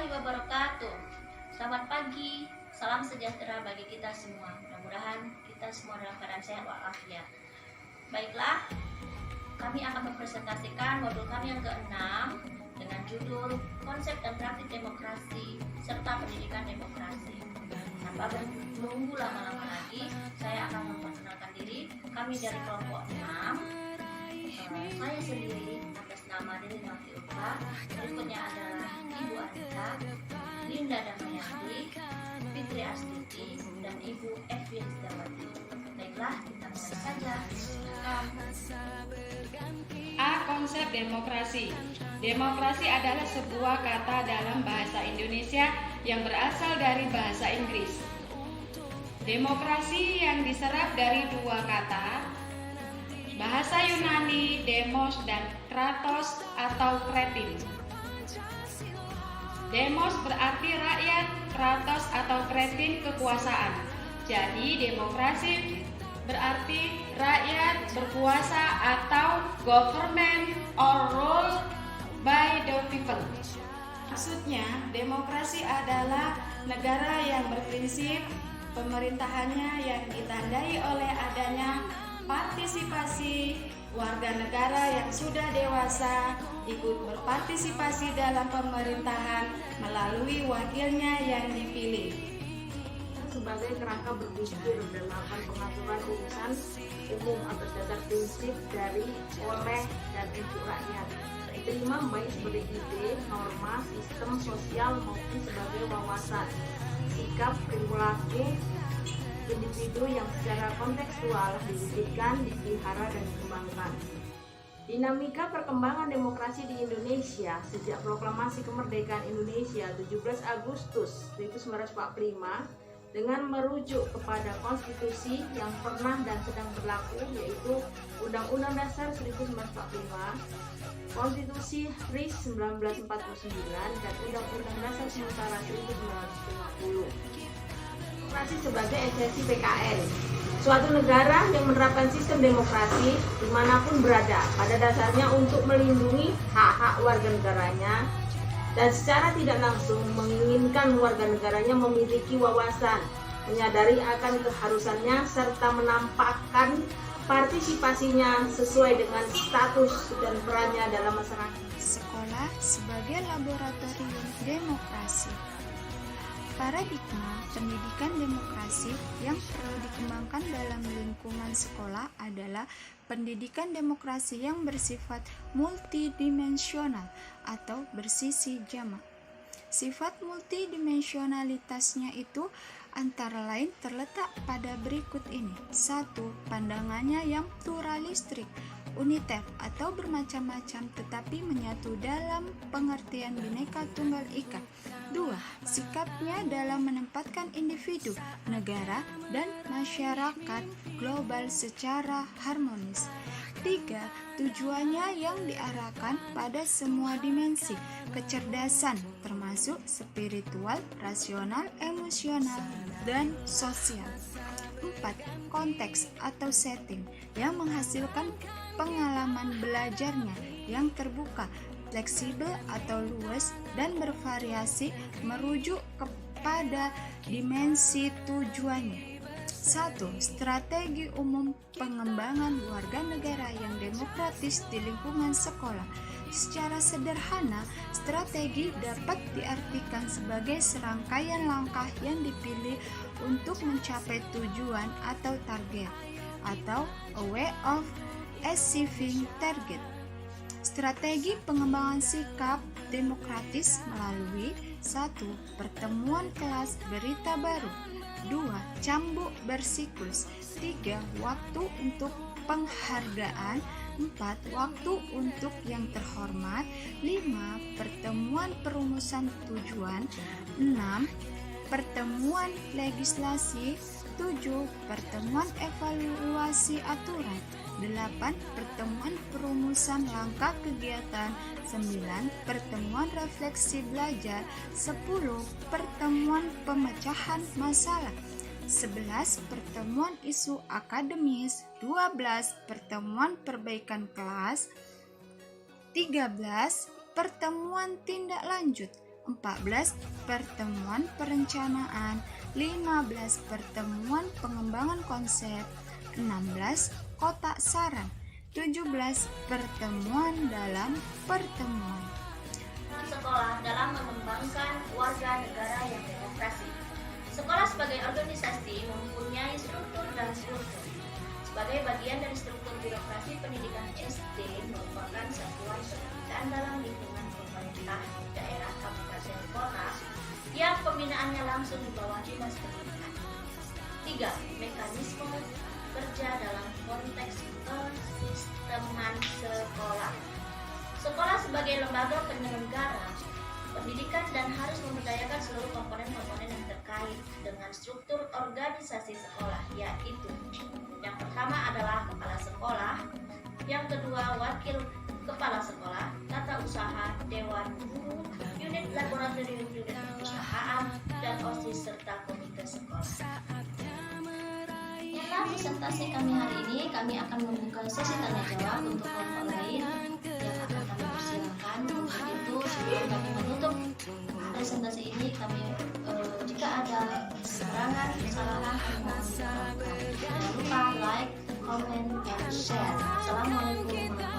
warahmatullahi wabarakatuh. Selamat pagi, salam sejahtera bagi kita semua. Mudah-mudahan kita semua dalam keadaan sehat walafiat. Baiklah, kami akan mempresentasikan modul kami yang ke-6 dengan judul Konsep dan Praktik Demokrasi serta Pendidikan Demokrasi. Tanpa menunggu lama-lama lagi, saya akan memperkenalkan diri. Kami dari kelompok 6. Saya sendiri atas nama Deli Mati Ulfa. Berikutnya adalah Ibu Anita, Linda Damayanti, Fitri Astuti, dan Ibu Evi Rizawati. Baiklah, kita mulai saja. A. Konsep demokrasi. Demokrasi adalah sebuah kata dalam bahasa Indonesia yang berasal dari bahasa Inggris. Demokrasi yang diserap dari dua kata, bahasa Yunani demos dan kratos atau kretin. Demos berarti rakyat, kratos atau kretin kekuasaan. Jadi demokrasi berarti rakyat berkuasa atau government or rule by the people. Maksudnya, demokrasi adalah negara yang berprinsip pemerintahannya yang ditandai oleh adanya partisipasi warga negara yang sudah dewasa ikut berpartisipasi dalam pemerintahan melalui wakilnya yang dipilih. Sebagai kerangka berpikir dan melakukan pengaturan urusan umum atas dasar prinsip dari, oleh, dan untuk rakyat, diterima baik sebagai ide, norma, sistem sosial maupun sebagai wawasan, sikap, perilaku individu yang secara kontekstual diwujudkan, dipelihara, dan dikembangkan. Dinamika perkembangan demokrasi di Indonesia sejak proklamasi kemerdekaan Indonesia 17 Agustus 1945 dengan merujuk kepada konstitusi yang pernah dan sedang berlaku, yaitu Undang-Undang Dasar 1945, Konstitusi RIS 1949, dan Undang-Undang Dasar Sementara 1950. Demokrasi sebagai esensi PKN. Suatu negara yang menerapkan sistem demokrasi dimanapun berada, pada dasarnya untuk melindungi hak-hak warga negaranya dan secara tidak langsung menginginkan warga negaranya memiliki wawasan, menyadari akan keharusannya, serta menampakkan partisipasinya sesuai dengan status dan perannya dalam masyarakat. Sekolah sebagai laboratorium demokrasi. Paradigma pendidikan demokrasi yang perlu dikembangkan dalam lingkungan sekolah adalah pendidikan demokrasi yang bersifat multidimensional atau bersisi jamak. Sifat multidimensionalitasnya itu antara lain terletak pada berikut ini. 1. Pandangannya yang pluralistik, uniter atau bermacam-macam tetapi menyatu dalam pengertian Bhinneka Tunggal Ika. 2. Sikapnya dalam menempatkan individu, negara, dan masyarakat global secara harmonis. 3. Tujuannya yang diarahkan pada semua dimensi kecerdasan termasuk spiritual, rasional, emosional, dan sosial. 4. Konteks atau setting yang menghasilkan pengalaman belajarnya yang terbuka, fleksibel atau luas dan bervariasi merujuk kepada dimensi tujuannya. 1. Strategi umum pengembangan warga negara yang demokratis di lingkungan sekolah. Secara sederhana, strategi dapat diartikan sebagai serangkaian langkah yang dipilih untuk mencapai tujuan atau target, atau a way of achieving target. Strategi pengembangan sikap demokratis melalui 1. Pertemuan kelas berita baru, 2. Cambuk bersiklus, 3. Waktu untuk penghargaan, 4. Waktu untuk yang terhormat, 5. Pertemuan perumusan tujuan, 6. Pertemuan legislasi, 7. Pertemuan evaluasi aturan, 8. Pertemuan perumusan langkah kegiatan, 9. Pertemuan refleksi belajar, 10. Pertemuan pemecahan masalah, 11. Pertemuan isu akademis, 12. Pertemuan perbaikan kelas, 13. Pertemuan tindak lanjut, 14 pertemuan perencanaan, 15 pertemuan pengembangan konsep, 16 kotak saran, 17 pertemuan dalam pertemuan. Peran sekolah dalam mengembangkan warga negara yang demokrasi. Sekolah sebagai organisasi mempunyai struktur dan struktur. Sebagai bagian dari struktur birokrasi pendidikan SD merupakan satuan pendidikan dalam lingkungan pemerintah daerah kabupaten kota yang pembinaannya langsung di bawah dinas pendidikan. 3. Mekanisme kerja dalam konteks kesisteman sekolah. Sekolah sebagai lembaga penyelenggara pendidikan dan harus memberdayakan seluruh komponen-komponen yang terkait dengan struktur organisasi sekolah, yaitu yang pertama adalah kepala sekolah, yang kedua wakil kepala sekolah, tata usaha, dewan guru, unit laboratorium, unit perusahaan, dan OSIS serta komite sekolah. Dalam presentasi kami hari ini, kami akan membuka sesi tanya jawab untuk kelompok lain yang akan kami persilakan. Untuk itu, sebelum kami menutup presentasi ini, kami jika ada kekurangan, kesalahan, mohon dimaafkan. Jangan lupa like, comment, dan share. Assalamualaikum warahmatullahi wabarakatuh.